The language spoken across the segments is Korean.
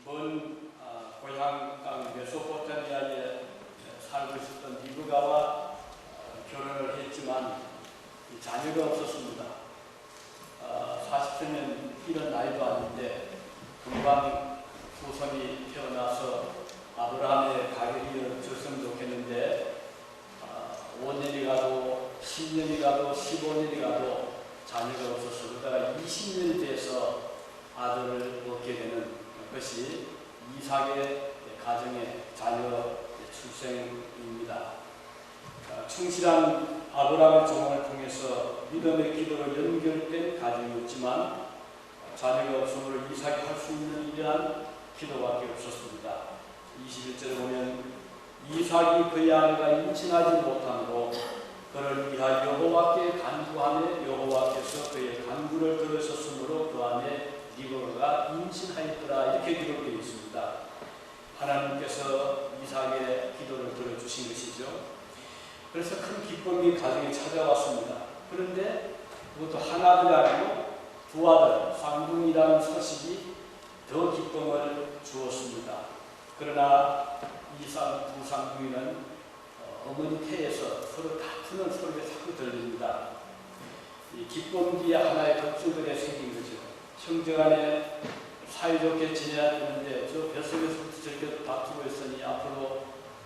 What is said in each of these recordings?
먼 고향 땅 메소포타미아에 살고 있었던 리브가와 결혼을 했지만 자녀가 없었습니다. 40세면 이런 나이도 아닌데 금방 후손이 태어나서 아브라함의 가격이 이어졌으면 좋겠는데 5년이 가도 10년이 가도 15년이 가도 자녀가 없어서 그러다가 20년이 돼서 아들을 얻게 되는 것이 이삭의 가정의 자녀 출생입니다. 충실한 아브라함의 조언을 통해서 믿음의 기도로 연결된 가정이었지만 자녀가 없으므로 이삭이 할 수 있는 이러한 기도밖에 없었습니다. 21절에 보면 이삭이 그의 아내가 임신하지 못함으로 그를 위하여 여호와께 간구하며 여호와께서 그의 간구를 들으셨으므로 그 아내 리브가가 임신하였더라. 이렇게 기록되어 있습니다. 하나님께서 이삭의 기도를 들어주신 것이죠. 그래서 큰 기쁨이 가정에 찾아왔습니다. 그런데 그것도 한 아들이 아니고 두 아들, 쌍둥이라는 소식이 더 기쁨을 주었습니다. 그러나 이 두 쌍둥이는 어머니 태에서 서로 다투는 소리가 자꾸 들립니다. 이 기쁨 뒤에 하나의 걱정들이 생긴 거죠. 형제간에 사이좋게 지내야 되는데 저 뱃속에서부터 저렇게 다투고 있으니 앞으로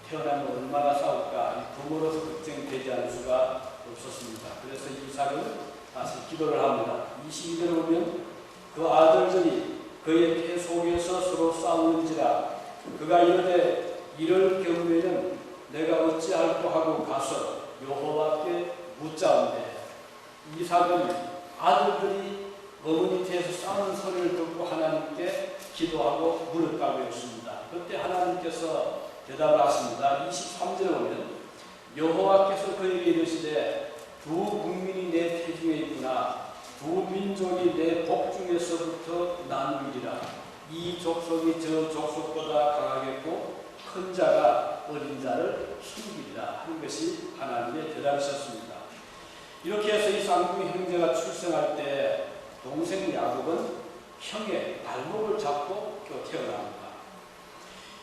태어나면 얼마나 싸울까. 부모로서 걱정되지 않을 수가 없었습니다. 그래서 이삭은 다시 기도를 합니다. 22절에 보면 그 아들들이 그의 태 속에서 서로 싸우는지라 그가 이르되 이럴 경우에는 내가 어찌할꼬 하고 가서 여호와께 묻자온대. 이삭은 아들들이 어머니 태에서 싸우는 소리를 듣고 하나님께 기도하고 물었다고 했습니다. 그때 하나님께서 대답을 하십니다. 23절에 보면 여호와께서 그에게 이르시되 두 국민이 내 태중에 있구나. 두 민족이 내 복중에서부터 나누리라. 이 족속이 저 족속보다 강하겠고 큰 자가 어린 자를 숨기리라 하는 것이 하나님의 대답이셨습니다. 이렇게 해서 이 쌍둥이 형제가 출생할 때 동생 야곱은 형의 발목을 잡고 태어납니다.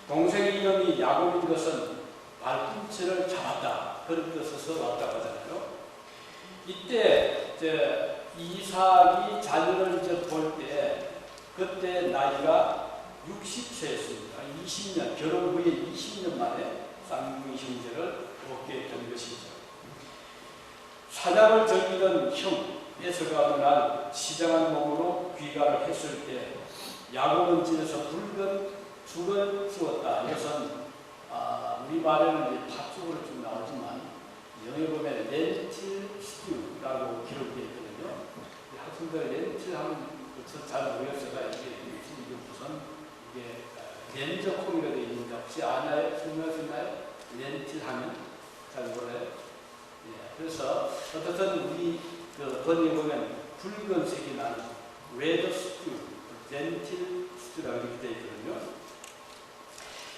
동생의 이름이 야곱인 것은 발꿈치를 잡았다 그런 뜻에서 왔다고 하잖아요. 이때 이삭이 자녀를 볼 때 그때 나이가 60세였습니다. 20년 결혼 후에 20년 만에 쌍둥이 형제를 얻게 된 것이죠. 사냥을 즐기던 형 에서가 어느 날 시장한 몸으로 귀가를 했을 때 야곱은 집에서 붉은 죽을 주었다. 이것은 우리 말에는 팥죽으로 좀 나오지만 영어에 보면 렌틸 스튜라고 기록되어 있거든요. 학생들 렌틸 하면 잘 모르겠어요. 이게 무슨 이게 렌저콩이라 되어 있는데 혹시 아나요? 설명할 수 있나요? 렌틸 하면 잘 몰라요. 예, 그래서 어떻든 우리 번역에 보면 붉은색이 나는 레드 스튜, 렌틸 스튜라고 이렇게 되어 있거든요.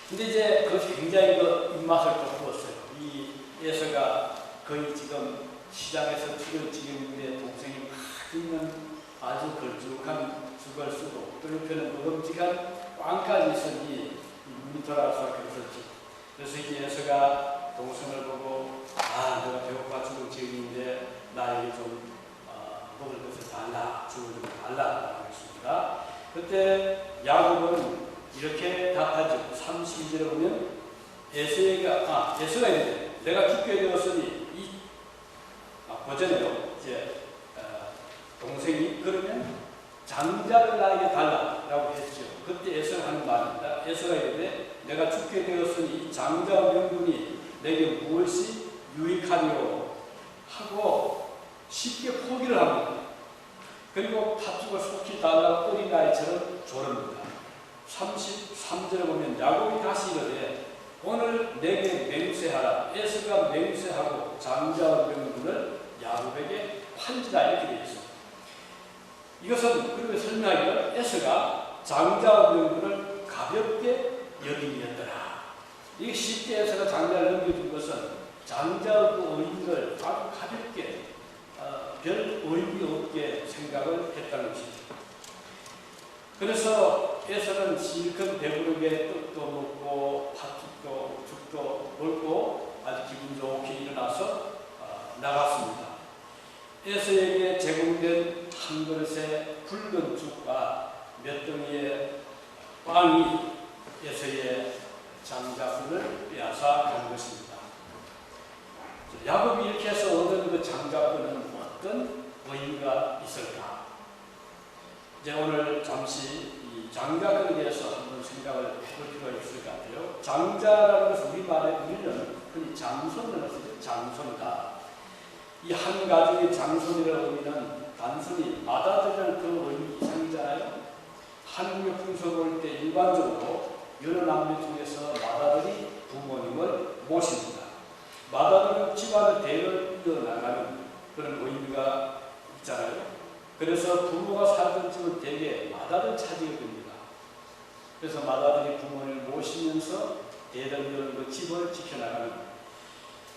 근데 이제 그것이 굉장히 입맛을 돋구었어요. 이 에서가 거의 지금 시장에서 지금의 동생이 막 있는 아주 걸쭉한 죽을 쓰고 또 옆에는 먹음직한 빵까지 있으니 눈이 돌아갈 수밖에 없었죠. 그래서 이 에서가 동생을 보고 내가 배고파 죽을 지경인데 나에게 좀 먹을 것을 달라, 죽을 좀 달라 하겠습니다. 그때 야곱은 이렇게 답하죠. 32절에 보면 에서가 있는데 내가 죽게 되었으니 보잖아요. 이제 동생이 그러면 장자를 나에게 달라라고 했죠. 그때 에서가 하는 말입니다. 에서가 이르되 내가 죽게 되었으니 이 장자와 명분이 내게 무엇이 유익하리요 하고 쉽게 포기를 합니다. 그리고 팥죽을 속히 달라고 어린아이처럼 조릅니다. 33절에 보면 야곱이 다시 이르되 오늘 내게 맹세하라. 에서가 맹세하고 장자와 명분을 야곱에게 판지라 이렇게 되어 있습니다. 이것은 그리고 설명하기를 에서가 장자와 명분을 가볍게 여김이었더라. 이게 쉽게 에서가 장자를 넘겨준 것은 장자와 그 어린이를 아주 가볍게 별 의미 없게 생각을 했다는 것이죠. 그래서 에서는 실컷 배부르게 떡도 먹고 팥죽도 죽도 먹고 아주 기분 좋게 일어나서 나갔습니다. 에서에게 제공된 한 그릇의 붉은 죽과 몇 덩이의 빵이 에서의 장자권을 빼앗아 간 것입니다. 야곱이 이렇게 해서 얻은 그 장자권은 어떤 의미가 있을까? 이제 오늘 잠시 이 장자권에 대해서 한번 생각을 해볼 필요가 있을 것 같아요. 장자라는 것은 우리는 흔히 장손이라고 쓰죠. 장손이다. 이 한 가족의 장손이라는 의미는 단순히 맏아들이라는 그 의미 이상이잖아요. 한국의 풍속을 볼 때 일반적으로 여러 남매 중에서 맏아들이 부모님을 모십니다. 맏아들은 집안의 대를 이어나가는 그런 의미가 있잖아요. 그래서 부모가 살던 집은 대개 맏아들 차지가 됩니다. 그래서 맏아들이 부모님을 모시면서 대를 이어는 그 집을 지켜나가는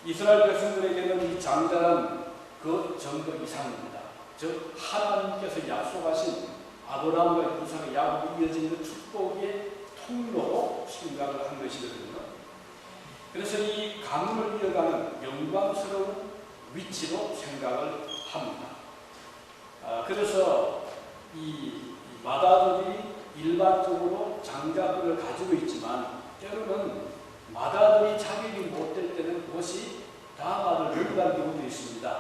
이스라엘 백성들에게는 이 장자는 그 정도 이상입니다. 즉 하나님께서 약속하신 아브라함과 이삭의 야곱이 이어진 그 축복의 통로로 생각을 한 것이거든요. 그래서 이 가문을 이어가는 영광스러운 위치로 생각을 합니다. 그래서 이 맏아들이 일반적으로 장자권을 가지고 있지만 때로는 맏아들이 자격이 못 될 때는 그것이 다음 아들을 넘어가는 경우도 있습니다.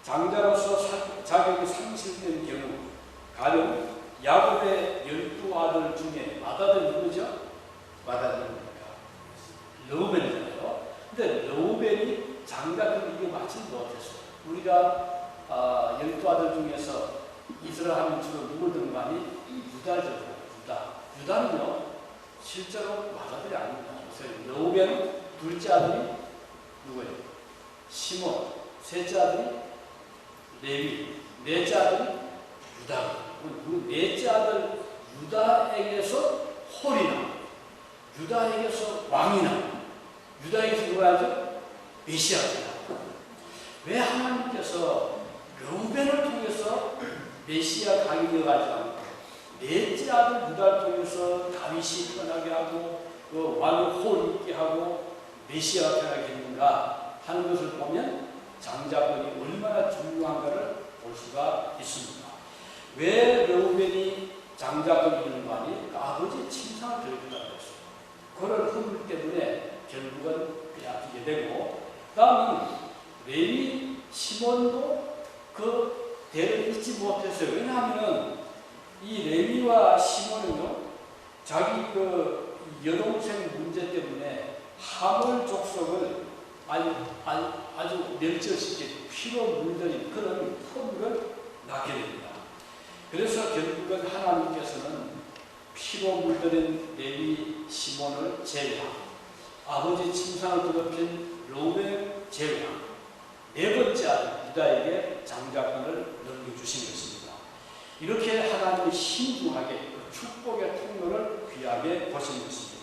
장자로서 자격이 상실된 경우, 가령 야곱의 12아들 중에 맏아들이 누구죠? 맏아들이 누굽니까? 르우벤이잖아요. 근데 르우벤이 장자권을 이겨받지 못했어요. 우리가 12아들 중에서 이스라엘 하면 주로 누굴 등반이 유다죠. 유다는요 실제로 맏아들이 아닙니다. 르우벤 둘째 아들이 누구예요? 시몬, 셋째 아들이 레위, 넷째 아들이 유다. 넷째 아들 유다에게서 홀이나 유다에게서 왕이나 유다에게서 누가 하죠? 메시아가. 왜 하나님께서 르우벤을 통해서 메시아 가기를 하지 않고 넷째 아들 유다를 통해서 다윗이 편하게 하고 그 왕의 홀이 있게 하고 메시아가 편하게 했는가 하는 것을 보면 장자권이 얼마나 중요한가를 볼 수가 있습니다. 왜 르우벤이 장자권이 있는가니 아버지의 침상을 들었다고 했어요. 그걸 흠을 때문에 결국은 빼앗기게 되고, 다음은 레위 시몬도 그 대를 잊지 못했어요. 왜냐하면 이 레위와 시몬은요 자기 그 여동생 문제 때문에 하몰 족속을 아주 멸절시킨 피로 물들인 그런 흠을 낳게 됩니다. 그래서 결국은 하나님께서는 피로 물들인 레위 시몬을 제외하고 아버지 침상을 더럽힌 르우벤을 제외하고 네 번째 아들 유다에게 장자권을 넘겨주신 것입니다. 이렇게 하나님이 신중하게 그 축복의 통로를 귀하게 보신 것입니다.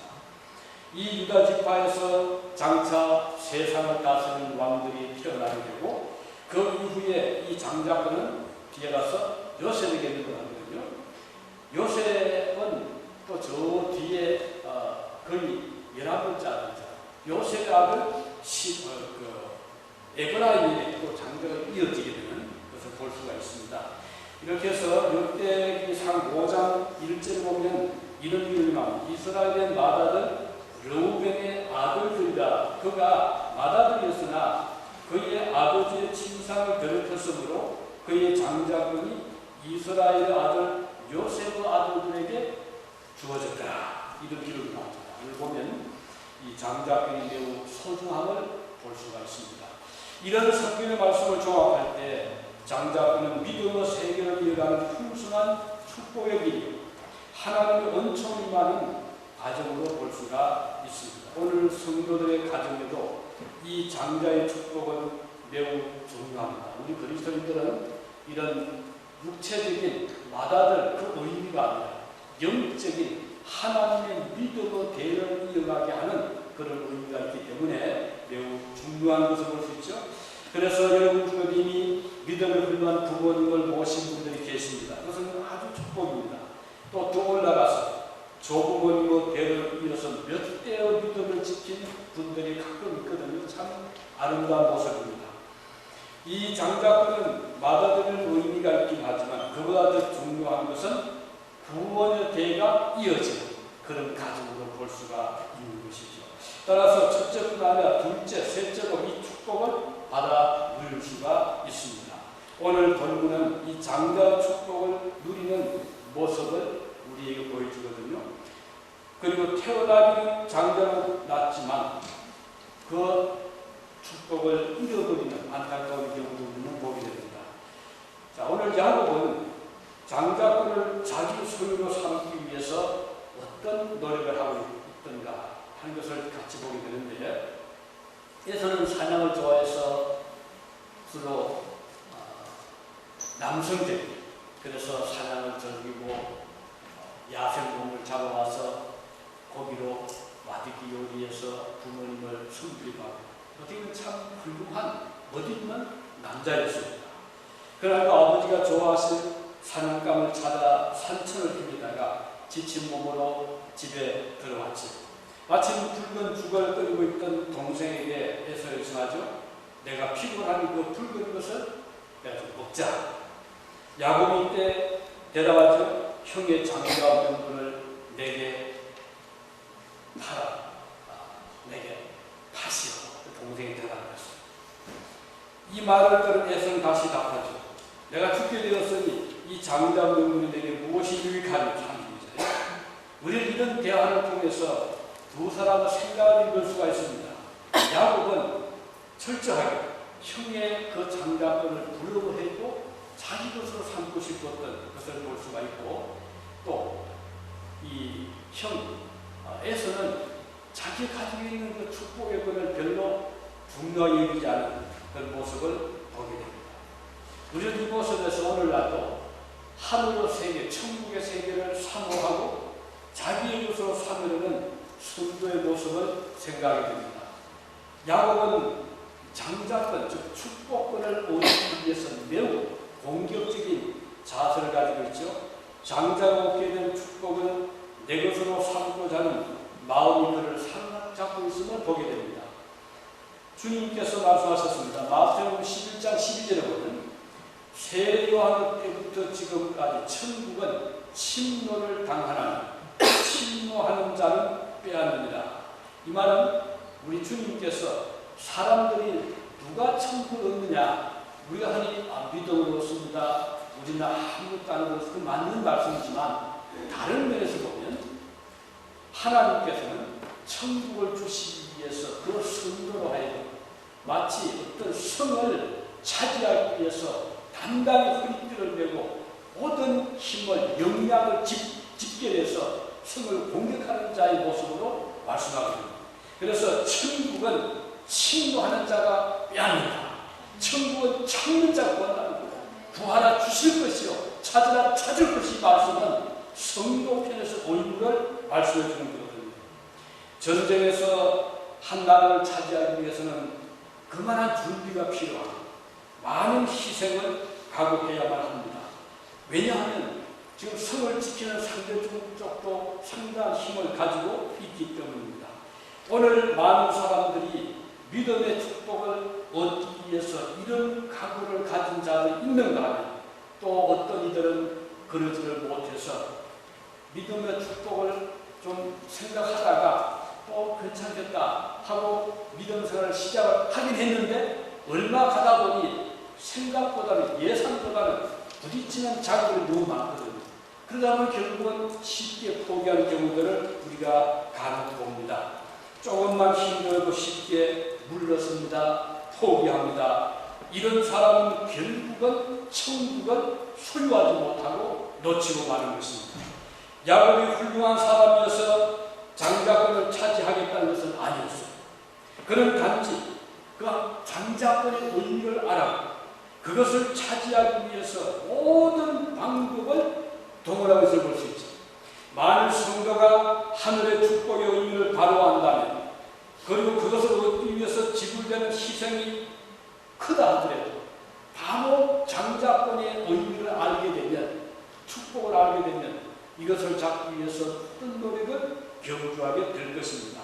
이 유다 지파에서 장차 세상을 다스리는 왕들이 태어나게 되고 그 이후에 이 장자권은 뒤에 가서 요셉에게 넘어가거든요. 요셉은 또 저 뒤에 거의 11번째 아들이죠. 요셉의 아들 에브라임에게 또 장자가 이어지게 되는 것을 볼 수가 있습니다. 이렇게 해서 역대기상 5장 1절에 보면 이런 일이 나옵니다. 이스라엘의 맏아들 르우벤의 아들들이다. 그가 맏아들이었으나 그의 아버지의 침상을 더럽혔으므로 그의 장자권이 이스라엘의 아들 요셉의 아들들에게 주어졌다. 이런 기록이 나옵니다. 이걸 보면 이 장자권이 매우 소중함을 볼 수가 있습니다. 이런 성경의 말씀을 종합할 때 장자권은 믿음의 세계를 이어가는 풍성한 축복의 길, 하나님의 은총이 많은 가정으로 볼 수가 있습니다. 오늘 성도들의 가정에도 이 장자의 축복은 매우 중요합니다. 우리 그리스도인들은 이런 육체적인 맏아들 그 의미가 아니라 영적인 하나님의 믿음의 대를 이어가게 하는 그런 의미가 있기 때문에 매우 중요한 것을 볼 수 있죠. 그래서 여러분 중에 이미 믿음을 불만 부모님을 모신 분들이 계십니다. 그것은 아주 축복입니다. 또 몇 대의 믿음을 지킨 분들이 가끔 있거든요. 참 아름다운 모습입니다. 이 장자권은 받아들이는 의미가 있긴 하지만 그보다 더 중요한 것은 구원의 대가 이어지는 그런 가정으로 볼 수가 있는 것이죠. 따라서 첫째뿐 아니라 둘째, 셋째로 이 축복을 받아 누릴 수가 있습니다. 오늘 본문은 이 장자 축복을 누리는 모습을 우리에게 보여주거든요. 그리고 태어나기는 장자로 낳지만 그 축복을 잃어버리는 안타까운 경우도 우리는 보게 됩니다. 자, 오늘 야곱은 장자권을 자기 소유로 삼기 위해서 어떤 노력을 하고 있던가 하는 것을 같이 보게 되는데, 에서는 사냥을 좋아해서 주로 남성들이 그래서 사냥을 즐기고 야생동물 잡아와서 고기로 맛있게 요리해서 부모님을 섬기기도 하고 어떻게 보면 참 훌륭한 멋있는 남자였습니다. 그러나 아버지가 좋아하실 사냥감을 찾아 산천을 헤매다가 지친 몸으로 집에 들어왔지. 마침 붉은 죽을 끓이고 있던 동생에게 해서 요청하죠. 내가 피곤하니 그 붉은 것을 내가 좀 먹자. 야곱이 이때 대답하죠. 형의 장과 명분을 내게 팔아. 내게 파시오. 동생이 대답했어요. 이 말을 들은 에서는 다시 답하죠. 내가 죽게 되었으니 이 장자 명분이 내게 무엇이 유익하니 참입니다. 우리는 이런 대화를 통해서 두 사람의 생각을 읽을 수가 있습니다. 야곱은 철저하게 형의 그 장자권을 부러워했고 자기 것으로 삼고 싶었던 것을 볼 수가 있고, 또 이 형 에서는 자기 가지고 있는 그 축복의 권을 별로 중요히 여기지 않은 그런 모습을 보게 됩니다. 우리는 이 모습에서 오늘날도 하늘의 세계, 천국의 세계를 사모하고 자기의 것으로 삼으려는 성도의 모습을 생각하게 됩니다. 야곱은 장자권, 즉 축복권을 얻기 위해서 매우 공격적인 자세를 가지고 있죠. 장자가 얻게 된 축복은 내 것으로 삼고자 하는 마음이 그를 사로잡고 있음을 보게 됩니다. 주님께서 말씀하셨습니다. 마태복음 11장 12절에 보면 새 요한 때부터 지금까지 천국은 침노를 당하나니 침노하는 자는 빼앗느니라. 이 말은 우리 주님께서 사람들이 누가 천국을 얻느냐, 우리가 흔히 믿음으로 얻습니다. 우리는 아무것도 안 얻어서 그 맞는 말씀이지만 다른 면에서 보면 하나님께서는 천국을 주시기 위해서 그 성도로 하여금 마치 어떤 성을 차지하기 위해서 단단히 허리띠를 메고 모든 힘을 영향을 집결해서 성을 공격하는 자의 모습으로 말씀하고 있습니다. 그래서 천국은 침노하는 자가 빼앗는다. 천국은 찾는 자가 구한다는 거예요. 구하라 주실 것이요 찾으라 찾을 것이 말씀은 성도 편에서 의무를 말씀해 주는 거거든요. 전쟁에서 한 나라를 차지하기 위해서는 그만한 준비가 필요합니다. 많은 희생을 각오해야만 합니다. 왜냐하면 지금 성을 지키는 상대적 쪽도 상당한 힘을 가지고 있기 때문입니다. 오늘 많은 사람들이 믿음의 축복을 얻기 위해서 이런 각오를 가진 자들이 있는가 하면 또 어떤 이들은 그러지를 못해서 믿음의 축복을 좀 생각하다가 또 괜찮겠다 하고 믿음 생활을 시작을 하긴 했는데 얼마 가다 보니 생각보다는 예상보다는 부딪히는 자극이 너무 많거든요. 그러다 보면 결국은 쉽게 포기하는 경우들을 우리가 간혹 봅니다. 조금만 힘들고 쉽게 물러섭니다. 포기합니다. 이런 사람은 결국은 천국을 소유하지 못하고 놓치고 마는 것입니다. 야곱이 훌륭한 사람이어서 장자권을 차지하겠다는 것은 아니었어요. 그는 단지 그 장자권의 의미를 알아 그것을 차지하기 위해서 모든 방법을 동원하고 있을 볼 수 있죠. 만일 성도가 하늘의 축복의 의미를 바로한다면, 그리고 그것을 얻기 위해서 지불되는 희생이 크다 하더라도 바로 장자권의 의미를 알게 되면, 축복을 알게 되면 이것을 잡기 위해서 어떤 노력을 경주하게 될 것입니다.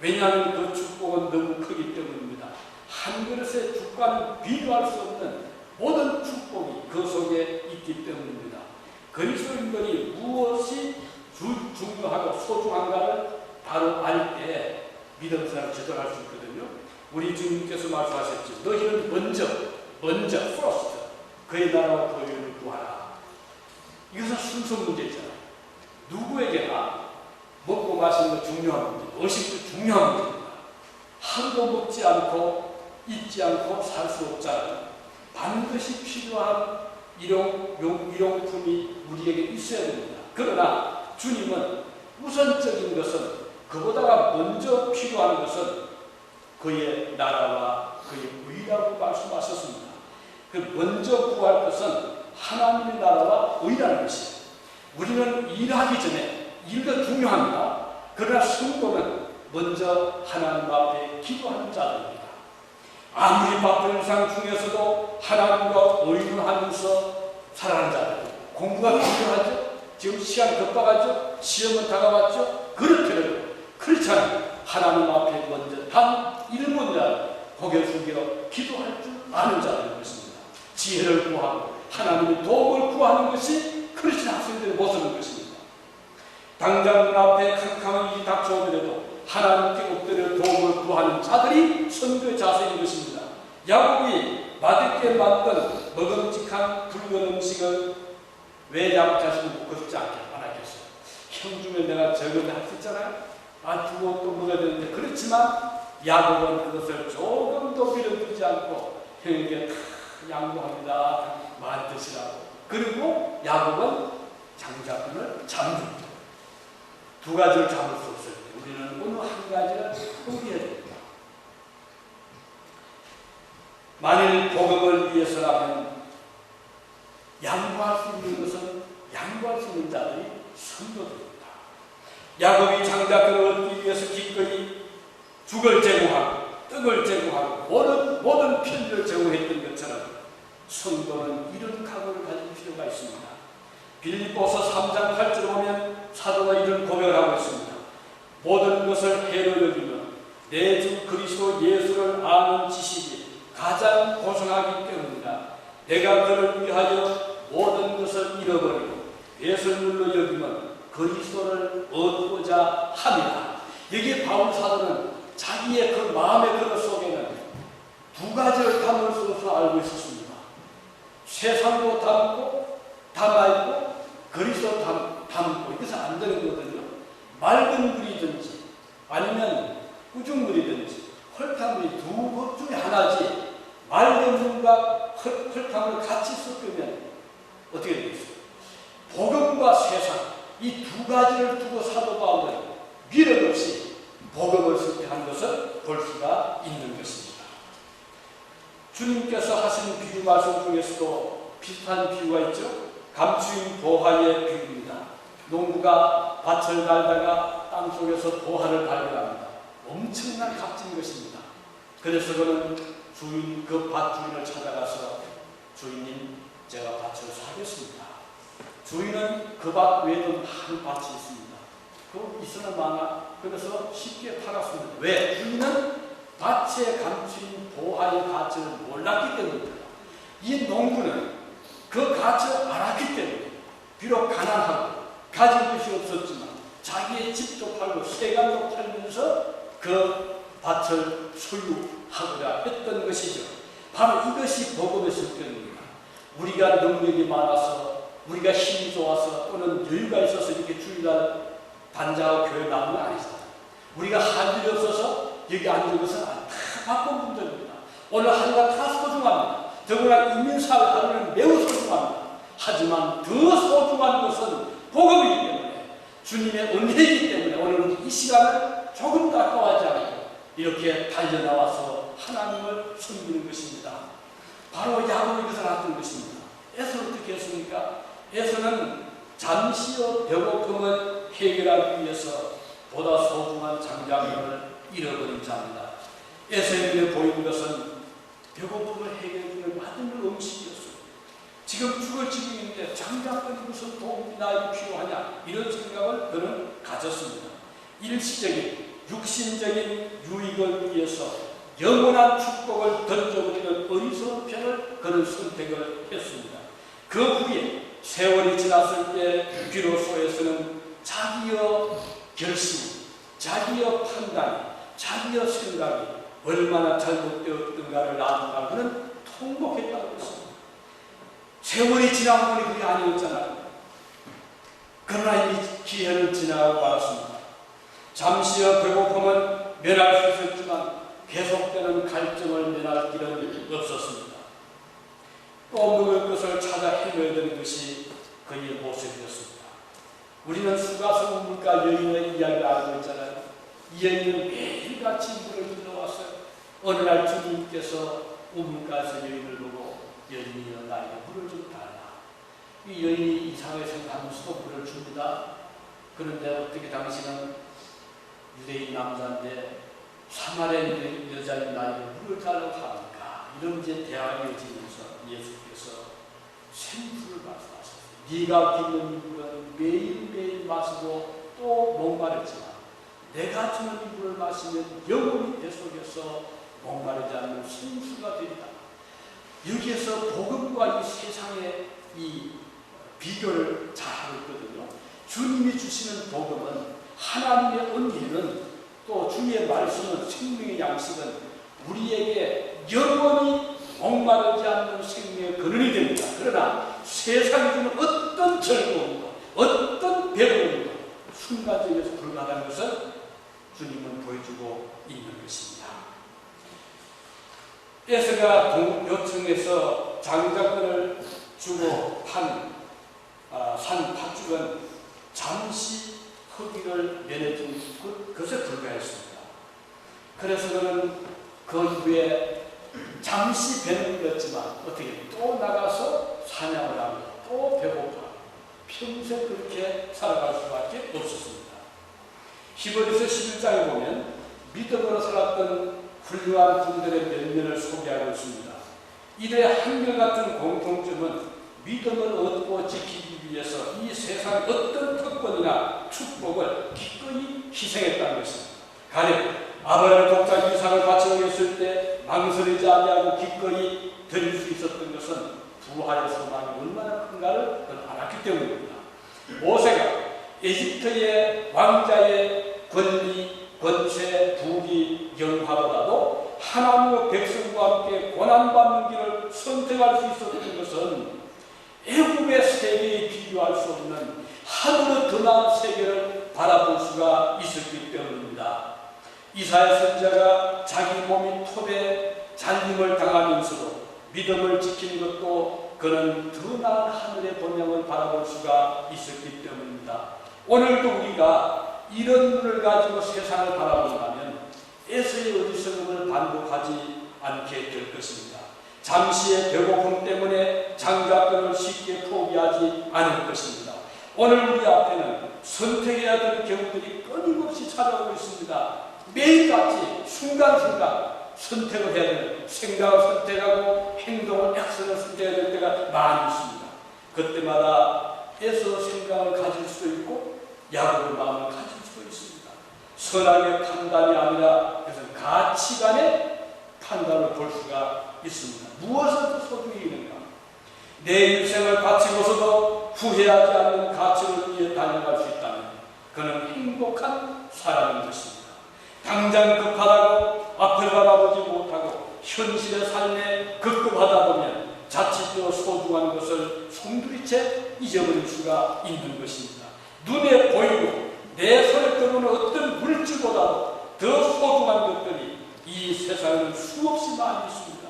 왜냐하면 그 축복은 너무 크기 때문입니다. 한 그릇의 죽과는 비교할 수 없는 모든 축복이 그 속에 있기 때문입니다. 그리스도인들이 무엇이 중요하고 소중한가를 바로 알 때 믿음 생활을 제대로 할 수 있거든요. 우리 주님께서 말씀하셨죠. 너희는 먼저 first 그의 나라와 그의 의를 구하라. 이것은 순서 문제잖아요. 누구에게나 먹고 마시는 거 중요한 문제, 의식도 중요한 문제입니다. 하루도 먹지 않고 잊지 않고 살 수 없잖아요. 반드시 필요한 일용품이 우리에게 있어야 됩니다. 그러나 주님은 우선적인 것은 그보다가 먼저 필요한 것은 그의 나라와 그의 의라고 말씀하셨습니다. 그 먼저 구할 것은 하나님의 나라와 의라는 것이에요. 우리는 일하기 전에 일도 중요합니다. 그러나 성도는 먼저 하나님 앞에 기도하는 자들입니다. 아무리 바쁜 일상 중에서도 하나님과 의논하면서 살아가는 자들, 공부가 필요하죠. 지금 시간 급박하죠. 시험은 다가왔죠. 그렇더라도 그렇지 않아요. 하나님 앞에 먼저 단 1문자 고개 숙여 기도할 줄 아는 자들인 것입니다. 지혜를 구하고 하나님의 도움을 구하는 것이 크리스천 학생들의 모습인 것입니다. 당장 눈앞에 캄캄한 일이 닥쳐오더라도 하나님께 엎드려 도움을 구하는 자들이 선교의 자세인 것입니다. 야곱이 맛있게 만든 먹음직한 붉은 음식을 왜 야곱 자신이 먹고 싶지 않았겠어요? 형 주면 내가 저걸 할 수 있잖아요. 두고 또 먹어야 되는데 그렇지만 야곱은 그것을 조금도 빌어주지 않고 형에게 다 양보합니다. 많이 드시라고. 그리고 야곱은 장자권을 잡는 두 가지를 잡을 수 없어요. 우리는 어느 한 가지를 포기해야 됩니다. 만일 복음을 위해서라면 양보할 수 있는 것은 양보할 수 있는 자들이 성도들입니다. 야곱이 장자권을 얻기 위해서 기꺼이 죽을 제공하고 떡을 제공하고 모든 편리를 제공했던 것처럼 성도는 이런 각오를 가질 필요가 있습니다. 빌립보서 3장 8절에 보면 사도가 이런 고백을 하고 있습니다. 모든 것을 해로 여기며 내 주 그리스도 예수를 아는 지식이 가장 고상하기 때문이다. 내가 그를 위하여 모든 것을 잃어버리고 예수님으로 여기면 그리스도를 얻고자 합니다. 여기에 바울 사도는 자기의 그 마음의 그릇 속에는 두 가지를 담을 수 없어 알고 있었습니다. 세상도 담고 담아있고 그리스도 담고 이것은 안 되는 거거든요. 맑은 물이든지 아니면 우중물이든지 헐탕물이 두 것 중에 하나지 맑은 물과 헐탕물을 같이 섞으면 어떻게 되겠어요? 복음과 세상 이 두 가지를 두고 사도 바울은 미련 없이 복음을 섭취한 것을 볼 수가 있는 것입니다. 주님께서 하신 비유 말씀 중에서도 비슷한 비유가 있죠. 감추인 보화의 비유입니다. 농부가 밭을 갈다가 땅속에서 보화를 발견합니다. 엄청난 값진 것입니다. 그래서 그는 그 밭 주인을 찾아가서 주인님 제가 밭을 사겠습니다. 주인은 그 밭 외에도 많은 밭이 있습니다. 그 있으나 많아. 그래서 쉽게 팔았습니다. 왜? 주인은 밭에 감추인 보화의 가치를 몰랐기 때문입니다. 이 농부는 그 가치를 알았기 때문에 비록 가난하고 가진 것이 없었지만 자기의 집도 팔고 세간도 팔면서 그 밭을 소유하고자 했던 것이죠. 바로 이것이 복음의 성격입니다. 우리가 능력이 많아서 우리가 힘이 좋아서 또는 여유가 있어서 이렇게 주일날 단장하고 교회 나오는 건 아니잖아요. 우리가 할 일이 없어서 여기 앉은 것은 다 바쁜 분들입니다. 오늘 하루가 다 소중합니다. 더구나 인민사회 하루는 매우 소중합니다. 하지만 더 소중한 것은 복음이기 때문에 주님의 은혜이기 때문에 오늘 이 시간을 조금 더 아까워하지 않고 이렇게 달려나와서 하나님을 섬기는 것입니다. 바로 야곱이 그것을 알았던 것입니다. 에서는 어떻게 했습니까? 에서는 잠시의 배고픔을 해결하기 위해서 보다 소중한 장자권을 잃어버린 자입니다. 에서의 눈에 보이는 것은 배고픔을 해결해주는 맛있는 음식이었어요. 지금 죽을 지경인데 장자권이 무슨 도움이 나에게 필요하냐 이런 생각을 그는 가졌습니다. 일시적인 육신적인 유익을 위해서 영원한 축복을 던져버리는 어리석은 편을 그는 선택을 했습니다. 그 후에 세월이 지났을 때 비로소에서는 자기의 결심, 자기의 판단, 자기의 생각이 얼마나 잘못되었던가를 나중에 그는 통곡했다고 했습니다. 세월이 지나고 보니 그게 아니었잖아요. 그러나 이미 기회는 지나가고 말았습니다. 잠시의 배고픔은 면할 수 있었지만 계속되는 갈증을 면할 길은 없었습니다. 또 먹을 것을 찾아 헤매야 되는 것이 그의 모습이었습니다. 우리는 수가성 우물가 여인의 이야기를 알고 있잖아요. 이 여인은 매일같이 물을 들어왔어요. 어느 날 주님께서 우물가에서 여인을 보고 여인이여 나에게 물을 좀 달라. 이 여인이 이상하게 생각하면서도 물을 줍니다. 그런데 어떻게 당신은 유대인 남자인데 사마리아 여자인 나에게 물을 달라고 합니까? 이런 이제 대화가 이어지면서 예수께서 생수를 말씀하셨어요. 네가 빚는 이 물은 매일매일 마시고 또 목마르지만 내가 주는 이 물을 마시면 영원히 배 속에서 목마르지 않는 생수가 되리라. 여기에서 복음과 이 세상의 이 비교를 잘 하고 있거든요. 주님이 주시는 복음은 하나님의 은혜는 또 주의 말씀은 생명의 양식은 우리에게 영원히 목마르지 않는 생명의 근원이 됩니다. 그러나 세상이 주는 어떤 즐거움도 어떤 배움도 순간적에서 불가능한 것을 주님은 보여주고 있는 것입니다. 에스가 요청에서 장자권을 주고 산 팥죽은 잠시 허기를 면해준 것에 불과했습니다. 그래서 그는 그 후에 잠시 배는 걸었지만 어떻게 또 나가서 사냥을 하고 또 배고파 평생 그렇게 살아갈 수밖에 없었습니다. 히브리서 11장에 보면 믿음으로 살았던 훌륭한 분들의 면면을 소개하고 있습니다. 이들의 한결같은 공통점은 믿음을 얻고 지키기 위해서 이 세상 어떤 특권이나 축복을 기꺼이 희생했다는 것입니다. 가령 아브라함의 독자 이삭을 바치고 있을 때 망설이지 아니하고 기꺼이 드릴 수 있었던 것은 부활의 소망이 얼마나 큰가를 알았기 때문입니다. 모세가 에집트의 왕자의 권리, 권세, 부귀, 영화보다도 하나님의 백성과 함께 고난받는 길을 선택할 수 있었던 것은 애국의 세계에 비교할 수 없는 하늘의 더 나은 세계를 바라볼 수가 있었기 때문입니다. 이사야 선지자가 자기 몸이 톱에 잘림을 당하면서도 믿음을 지키는 것도 그는 더 나은 하늘의 본향을 바라볼 수가 있었기 때문입니다. 오늘도 우리가 이런 눈을 가지고 세상을 바라본다면 에서의 어리석음을 반복하지 않게 될 것입니다. 잠시의 배고픔 때문에 장자권을 쉽게 포기하지 않을 것입니다. 오늘 우리 앞에는 선택해야 될 경우들이 끊임없이 찾아오고 있습니다. 매일같이 순간순간 선택을 해야 되는, 생각을 선택하고 행동을 액션을 선택해야 될 때가 많이 있습니다. 그때마다 애써 생각을 가질 수도 있고 야곱의 마음을 가질 수도 있습니다. 선악의 판단이 아니라 그래서 가치관의 판단을 볼 수가 있습니다. 무엇을 더 소중히 있는가? 내 인생을 바치고서도 후회하지 않는 가치를 위해 달려갈 수 있다면 그는 행복한 사람인 것입니다. 당장 급하다고 앞을 바라보지 못하고 현실의 삶에 급급하다 보면 자칫 소중한 것을 송두리째 잊어버릴 수가 있는 것입니다. 눈에 보이고 내 손에 들어오는 어떤 물질보다도 더 소중한 것들이 이 세상에는 수없이 많이 있습니다.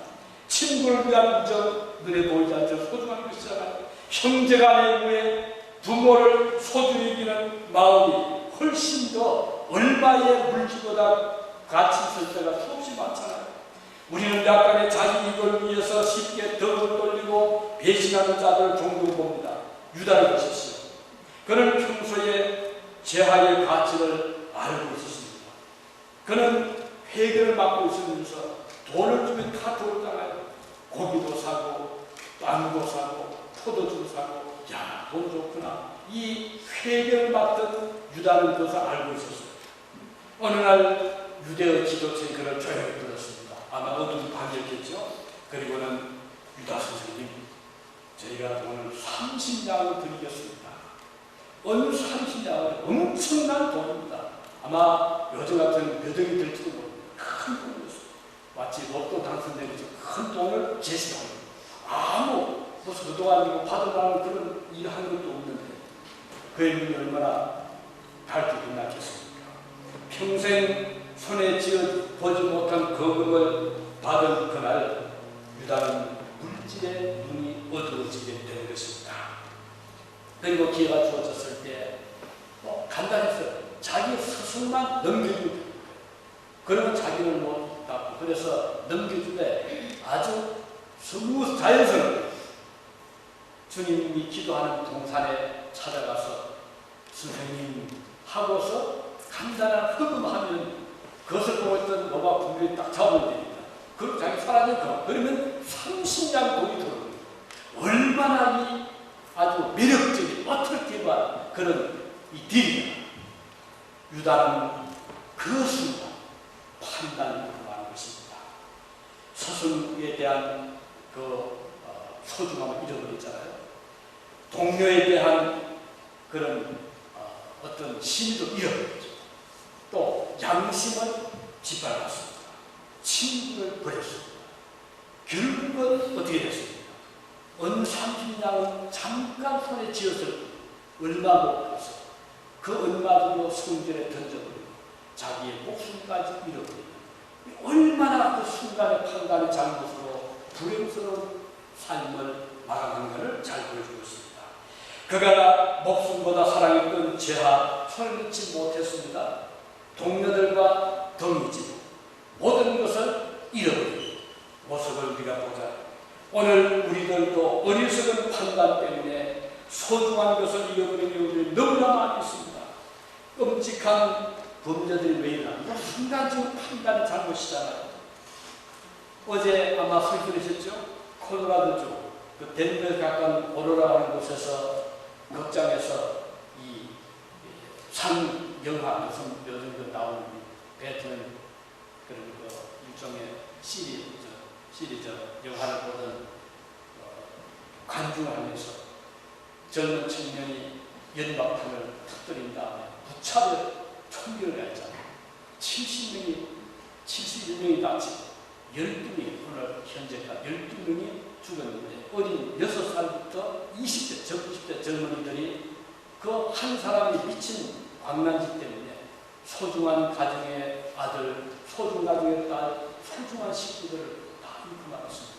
친구를 위한 우정, 눈에 보이지 않죠. 소중한 것이잖아요. 형제간의 우애, 부모를 소중히 여기는 마음이 훨씬 더 얼마의 물질보다 가치 있을 때가 수없이 많잖아요. 우리는 약간의 자기 이익을 위해서 쉽게 덕을 돌리고 배신하는 자들을 종종 봅니다. 유다를 보십시오. 그는 평소에 재화의 가치를 알고 있었습니다. 그는 회계를 맡고 있으면서 돈을 주면 다 돌잖아요. 고기도 사고 빵도 사고 포도주도 사고, 야, 돈 좋구나. 이 회계를 맡던 유다는 그것을 알고 있었어요. 어느 날 유대의 지도층이 그를 조용히 불렀습니다. 아마 어두운 밤이었겠죠. 그리고는 유다 선생님, 저희가 오늘 30냥을 드리겠습니다. 어느 30냥은 엄청난 돈입니다. 아마 요즘 같은 몇 억이 될지도 모릅니다. 큰 돈이었어요. 마치 로또 당선되는 큰 돈을 제시합니다. 아무 무슨 그동안 받으라는 그런 일 한 것도 없는데 그의 눈이 얼마나 밝게 빛났겠습니까? 평생 손에 쥐어 보지 못한 거금을 받은 그날 유다는 물질의 눈이 어두워지게 되는 것입니다. 그리고 기회가 주어졌을 때 간단했어요. 자기 스스로만 넘겨주고 그러면 자기는 못 닦고 그래서 넘겨주되 아주 스무스 자연스럽게 주님이 기도하는 동산에 찾아가서 선생님 하고서 간단한 흑음하면 그것을 보고 있던 노바 분들이 딱 잡으면 됩니다. 그리고 자기 사라진 거 그러면 30냥 돈이 들어옵니다. 얼마나 이 아주 매력적인 어트랙티브한 그런 이 딜이야. 유다는 그 순간 판단을 하는 것입니다. 스승에 대한 그 소중함을 잃어버렸잖아요. 동료에 대한 그런 어떤 신의도 잃어버렸죠. 또 양심을 짓밟았습니다. 친구를 버렸습니다. 결국은 어떻게 됐습니까? 어느 30냥은 잠깐 손에 쥐었을 얼마 못 가서 그 얼마도 성전에 던져버리고 자기의 목숨까지 잃어버리고 얼마나 그 순간의 판단의 잘못으로 불행스러운 삶을 마감한 것을 잘 보여주고 있습니다. 그가 목숨보다 사랑했던 제하 손을 놓지 못했습니다. 동료들과 덩이지 모든 것을 잃어버린 모습을 우리가 보자. 오늘 우리들도 어리석은 판단 때문에 소중한 것을 잃어버린 경우들이 너무나 많이 있습니다. 끔찍한 범죄들이 왜 일어납니까? 순간적인 판단이 잘못이잖아요. 어제 아마 설교하셨죠? 콜로라도주 그 덴버에 가까운 오로라 하는 곳에서 극장에서 이 상 영화 요즘 나오는 배트맨 그런 그 일종의 시리즈 영화를 보던 관중을 하면서 젊은 청년이 연막탄을 터뜨린 다음에 무차별 총격을 했잖아요. 71명이 다치고 12명이 오늘 현재까지 12명이 죽었는데 어린 6살부터 20대, 20대 젊은이들이 그 한 사람이 미친 광난지 때문에 소중한 가정의 아들, 소중한 가정의 딸, 소중한 식구들을 다 잃고 나갔습니다.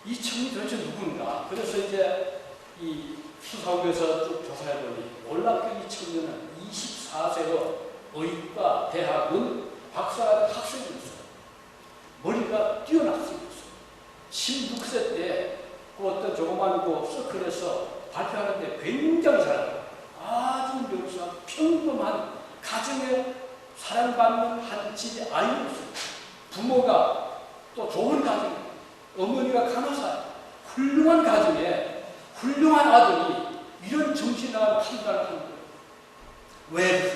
이 청이 도대체 누군가? 그래서 이제 이 수사국에서 쭉 조사해보니 놀랍게 이 청년은 24세로 의과 대학은 박사학위 학생이었어요. 머리가 뛰어난 학생이었어요. 16세 때 그 어떤 조그만 그 서클에서 발표하는데 굉장히 잘하고 아주 묘수한 평범한 가정에 사랑받는 한 집의 아이였어요. 부모가 또 좋은 가정, 어머니가 간호사, 훌륭한 가정에 훌륭한 아들이 이런 정신 나간 판단을 하는 거예요. 왜?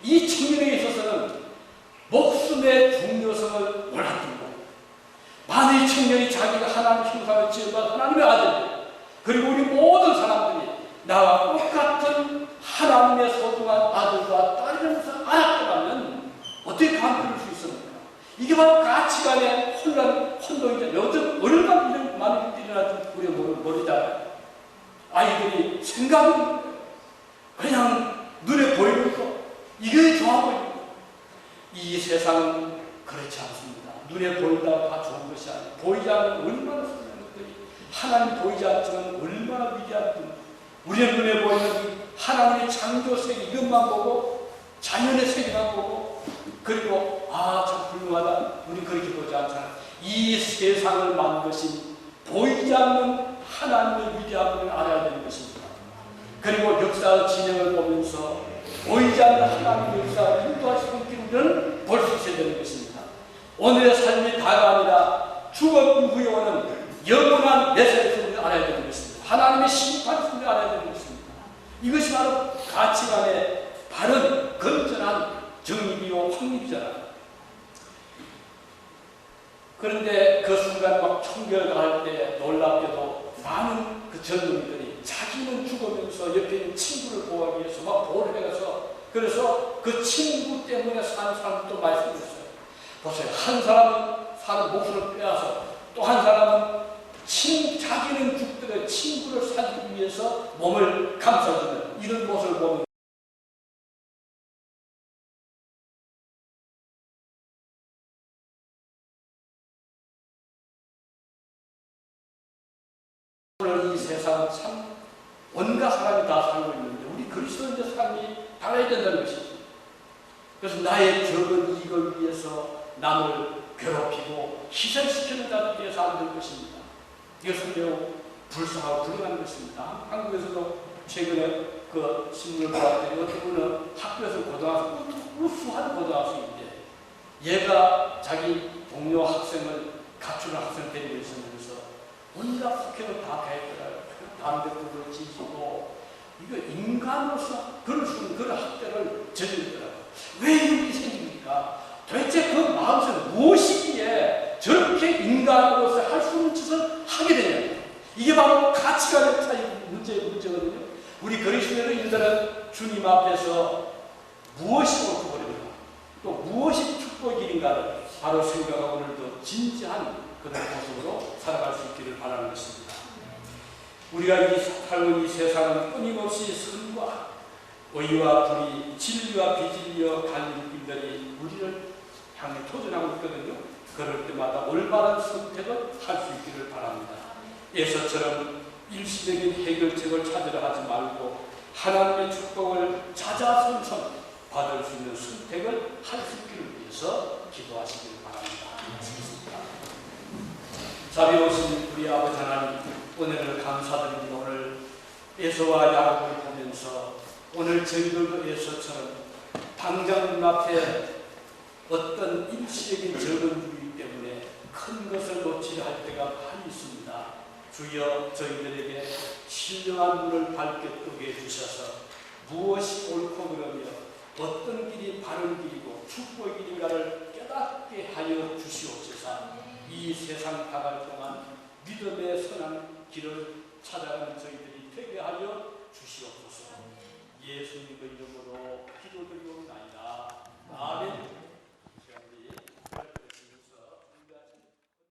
이 청년에게 있어서는 목숨의 중요성을 몰랐던 거예요. 만일 청년이 자기가 하나님 형상을 지어봐 하나님의 아들이에요. 그리고 우리 모든 사람들이 나와 똑같은 하나님의 소중한 아들과 딸이라면서 알았더라면 어떻게 감당할 수 있습니까? 이게 바로 가치관의 혼돈이죠. 요즘 얼마나 이런 많은 일들이 일어나는지 우리가 모르잖아요. 아이들이 생각은 그냥 눈에 보이는 거, 이게 좋아 보이는 거. 이 세상은 그렇지 않습니다. 눈에 보인다고 다 좋은 것이 아니에요. 보이지 않는 얼마나 소중한 것들이 하나님 보이지 않지만 얼마나 위대한 분. 우리의 눈에 보이는 하나님의 창조 세계 이것만 보고 자연의 세계만 보고 그리고 참 훌륭하다. 우리 그렇게 보지 않잖아요. 이 세상을 만드신 보이지 않는 하나님의 위대함을 알아야 되는 것입니다. 그리고 역사의 진행을 보면서 보이지 않는 하나님의 역사를 인도하시는 길을 볼 수 있어야 되는 것입니다. 오늘의 삶이 다가 아니라 죽은 후에 오는 영원한 메시지를 알아야 되는 것입니다. 하나님의 심판을 알아야 되는 것입니다. 이것이 바로 가치관의 바른 건전한 정립이요 확립이잖아. 그런데 그 순간 막 총결가할 때 놀랍게도 많은 그 전놈들이 자기는 죽으면서 옆에 있는 친구를 보호하기 위해서 막 보호를 해가서, 그래서 그 친구 때문에 사는 사람도 말씀드렸어요. 보세요. 한 사람은 사는 목숨을 빼앗아 또 한 사람은 자기는 죽더라도 친구를 살리기 위해서 몸을 감싸주는 이런 모습을 보면 오늘 이 세상은 참 온갖 사람이 다 살고 있는데 우리 그리스도인의 삶이 달라야 된다는 것이지. 그래서 나의 적은 이익을 위해서 남을 괴롭히고 희생시키는 자들 위해서 안 될 것입니다. 이것은 매우 불쌍하고 불행한 것입니다. 한국에서도 최근에 그 신문을 보았더니 어떤 분은 학교에서 고등학생, 우수한 고등학생인데 얘가 자기 동료 학생을 갖추는 학생 데리고 있으면서 온갖 폭행을 다 가했더라고요. 담배불을 지지고 이거 인간으로서 그럴 수 있는 그런 학대를 저지르더라고요. 왜 이렇게 생깁니까? 도대체 그 마음속에 무엇이기에 저렇게 인간으로서 할 수 없는 짓을 하게 되냐? 이게 바로 가치관의 차이 문제거든요. 우리 그리스도인들은 주님 앞에서 무엇이 옳고 그릅니까? 또 무엇이 축복의 길인가를 바로 생각하고 오늘도 진지한 그런 모습으로 살아갈 수 있기를 바라는 것입니다. 우리가 살고 이 세상은 끊임없이 선과 의와 불의, 진리와 비진리와 갈림길들이 우리를 향해 도전하고 있거든요. 그럴 때마다 올바른 선택을 할 수 있기를 바랍니다. 예서처럼 일시적인 해결책을 찾으려 하지 말고 하나님의 축복을 자자손손 받을 수 있는 선택을 할 수 있기를 위해서 기도하시길 바랍니다. 자비로우신 우리 아버지 하나님, 오늘을 감사드립니다. 오늘 에서와 야곱을 보면서 오늘 저희들도 에서처럼 당장 눈앞에 어떤 일시적인 적은주의 때문에 큰 것을 놓치려 할 때가 많이 있습니다. 주여 저희들에게 신령한 눈을 밝게 뜨게 해주셔서 무엇이 옳고 그러며 어떤 길이 바른 길이고 축복의 길인가를 깨닫게 하여 주시옵소서. 이 세상 살아갈 동안 믿음의 선한 길을 찾아가는 저희들이 되게 하여 주시옵소서. 예수님의 이름으로 기도드리옵나이다. 아멘.